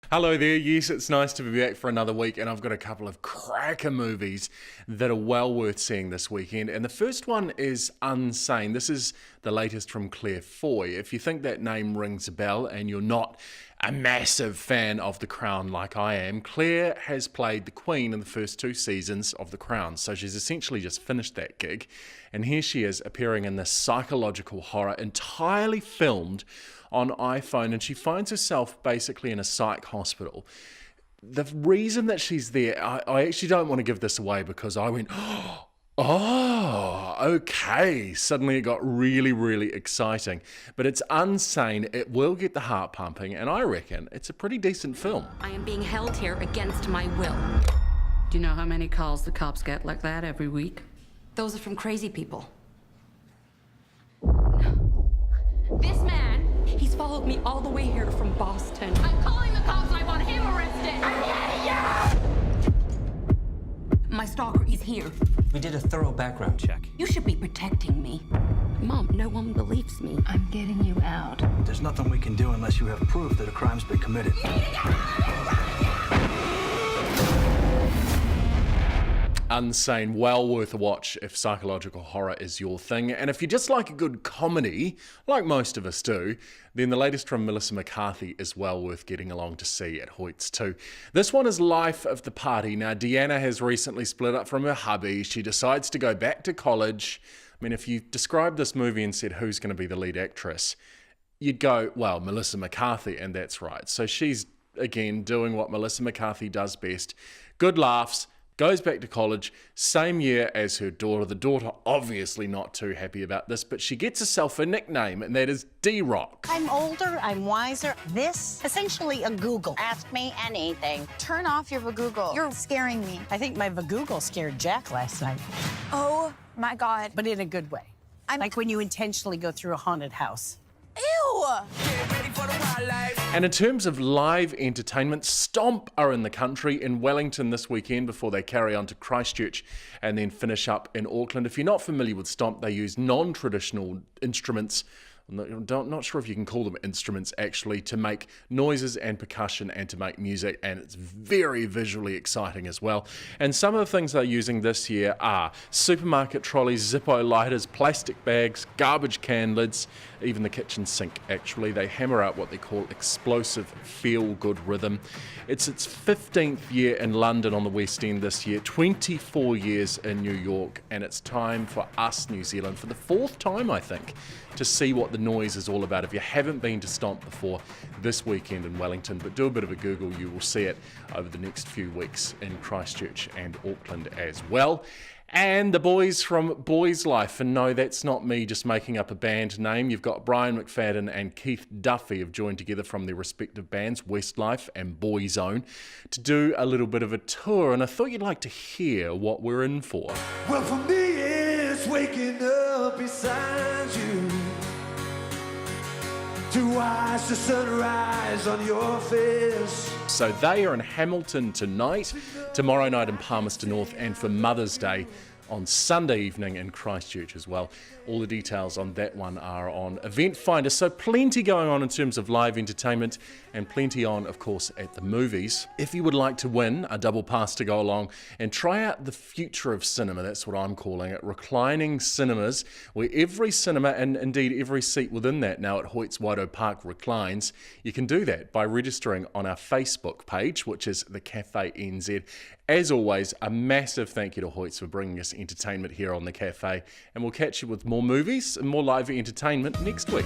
Hello there, yes, it's nice to be back for another week, and I've got a couple of cracker movies that are well worth seeing this weekend. And the first one is Unsane. This is the latest from Claire Foy. If you think that name rings a bell and you're not a massive fan of The Crown like I am, Claire has played the Queen in the first two seasons of The Crown, so she's essentially just finished that gig. And here she is appearing in this psychological horror entirely filmed on iPhone, and she finds herself basically in a psych hospital. The reason that she's there, I actually don't want to give this away because I went, oh, okay. Suddenly it got really, really exciting. But it's Unsane. It will get the heart pumping, and I reckon it's a pretty decent film. I am being held here against my will. Do you know how many calls the cops get like that every week? Those are from crazy people. This man, he's followed me all the way here from Boston. I'm calling the cops and I want him arrested. My stalker is here. We did a thorough background check. You should be protecting me. Mom, no one believes me. I'm getting you out. There's nothing we can do unless you have proof that a crime's been committed. Unsane, well worth a watch if psychological horror is your thing. And if you just like a good comedy, like most of us do, then the latest from Melissa McCarthy is well worth getting along to see at Hoyts too. This one is Life of the Party. Now, Deanna has recently split up from her hubby. She decides to go back to college. I mean, if you described this movie and said who's going to be the lead actress, you'd go, well, Melissa McCarthy, and that's right. So she's, again, doing what Melissa McCarthy does best. Good laughs. Goes back to college, same year as her daughter. The daughter obviously not too happy about this, but she gets herself a nickname, and that is D-Rock. I'm older, I'm wiser. This, essentially a Google. Ask me anything. Turn off your Google. You're scaring me. I think my Google scared Jack last night, Oh my God. but in a good way. Like when you intentionally go through a haunted house. Ew! And in terms of live entertainment, Stomp are in the country in Wellington this weekend before they carry on to Christchurch and then finish up in Auckland. If you're not familiar with Stomp, they use non-traditional instruments. Not sure if you can call them instruments actually, to make noises and percussion and to make music, and it's very visually exciting as well. And some of the things they're using this year are supermarket trolleys, Zippo lighters, plastic bags, garbage can lids, even the kitchen sink actually. They hammer out what they call explosive feel-good rhythm. It's its 15th year in London on the West End this year, 24 years in New York, and it's time for us, New Zealand, for the fourth time I think, to see what the noise is all about. If you haven't been to Stomp before, this weekend in Wellington, but do a bit of a Google, you will see it over the next few weeks in Christchurch and Auckland as well. And the boys from Boys Life, and no, that's not me just making up a band name. You've got Brian McFadden and Keith Duffy have joined together from their respective bands, Westlife and Boyzone, to do a little bit of a tour, and I thought you'd like to hear what we're in for. Well, for me, it's waking up beside you to watch the sunrise on your face. So they are in Hamilton tonight, tomorrow night in Palmerston North, and for Mother's Day on Sunday evening in Christchurch as well. All the details on that one are on Event Finder. So plenty going on in terms of live entertainment, and plenty on, of course, at the movies. If you would like to win a double pass to go along and try out the future of cinema, that's what I'm calling it, reclining cinemas, where every cinema and indeed every seat within that now at Hoyts Waido Park reclines, you can do that by registering on our Facebook page, which is the Cafe NZ. As always, a massive thank you to Hoyts for bringing us entertainment here on the Cafe, and we'll catch you with more movies and more live entertainment next week.